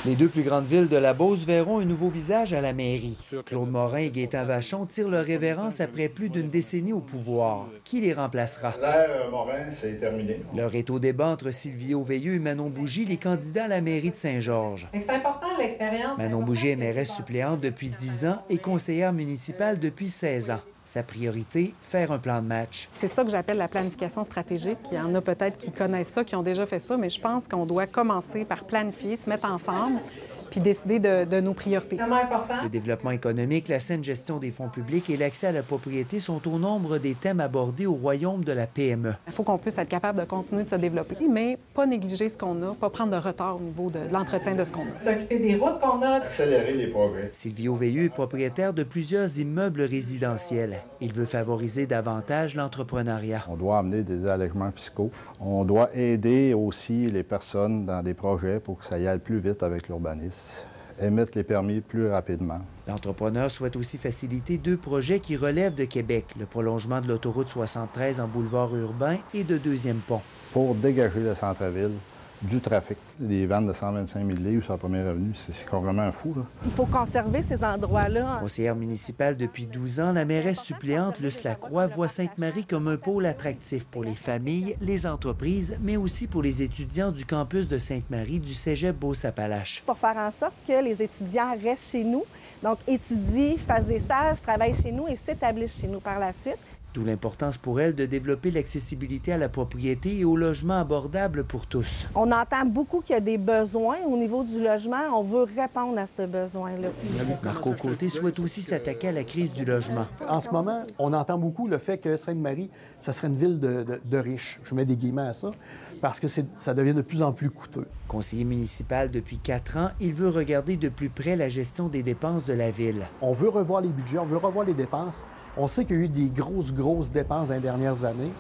Les deux plus grandes villes de la Beauce verront un nouveau visage à la mairie. Claude Morin et Gaétan Vachon tirent leur révérence après plus d'une décennie au pouvoir. Qui les remplacera? L'ère Morin, c'est terminé. L'heure est au débat entre Sylvie Auveilleux et Manon Bougie, les candidats à la mairie de Saint-Georges. C'est important, l'expérience. Manon Bougie est mairesse suppléante depuis 10 ans et conseillère municipale depuis 16 ans. Sa priorité, faire un plan de match. C'est ça que j'appelle la planification stratégique. Il y en a peut-être qui connaissent ça, qui ont déjà fait ça, mais je pense qu'on doit commencer par planifier, se mettre ensemble, puis décider de nos priorités. Vraiment important. Le développement économique, la saine gestion des fonds publics et l'accès à la propriété sont au nombre des thèmes abordés au royaume de la PME. Il faut qu'on puisse être capable de continuer de se développer, mais pas négliger ce qu'on a, pas prendre de retard au niveau de l'entretien de ce qu'on a. S'occuper des routes qu'on a. Accélérer les progrès. Sylvie Auveilleux est propriétaire de plusieurs immeubles résidentiels. Il veut favoriser davantage l'entrepreneuriat. On doit amener des allègements fiscaux. On doit aider aussi les personnes dans des projets pour que ça y aille plus vite avec l'urbanisme. Émettre les permis plus rapidement. L'entrepreneur souhaite aussi faciliter deux projets qui relèvent de Québec, le prolongement de l'autoroute 73 en boulevard urbain et de deuxième pont. Pour dégager le centre-ville du trafic. Des vannes de 125 000 livres sur la première avenue, c'est complètement fou, là. Il faut conserver ces endroits-là. Conseillère municipale depuis 12 ans, la mairesse suppléante Luce Lacroix voit Sainte-Marie comme un pôle attractif pour les familles, les entreprises, mais aussi pour les étudiants du campus de Sainte-Marie du cégep Beauce-Appalaches. Pour faire en sorte que les étudiants restent chez nous, donc étudient, fassent des stages, travaillent chez nous et s'établissent chez nous par la suite. D'où l'importance pour elle de développer l'accessibilité à la propriété et au logement abordable pour tous. On entend beaucoup qu'il y a des besoins au niveau du logement. On veut répondre à ce besoin-là. Marco Côté souhaite aussi s'attaquer à la crise du logement. En ce moment, on entend beaucoup le fait que Sainte-Marie, ça serait une ville de riches. Je mets des guillemets à ça, parce que ça devient de plus en plus coûteux. Conseiller municipal depuis 4 ans, il veut regarder de plus près la gestion des dépenses de la ville. On veut revoir les budgets, on veut revoir les dépenses. On sait qu'il y a eu des grosses dépenses dans les dernières années,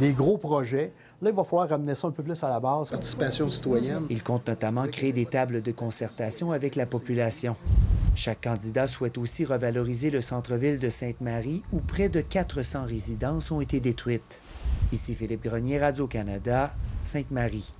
des gros projets. Là, il va falloir ramener ça un peu plus à la base. Participation citoyenne. Il compte notamment créer des tables de concertation avec la population. Chaque candidat souhaite aussi revaloriser le centre-ville de Sainte-Marie, où près de 400 résidences ont été détruites. Ici Philippe Grenier, Radio-Canada, Sainte-Marie.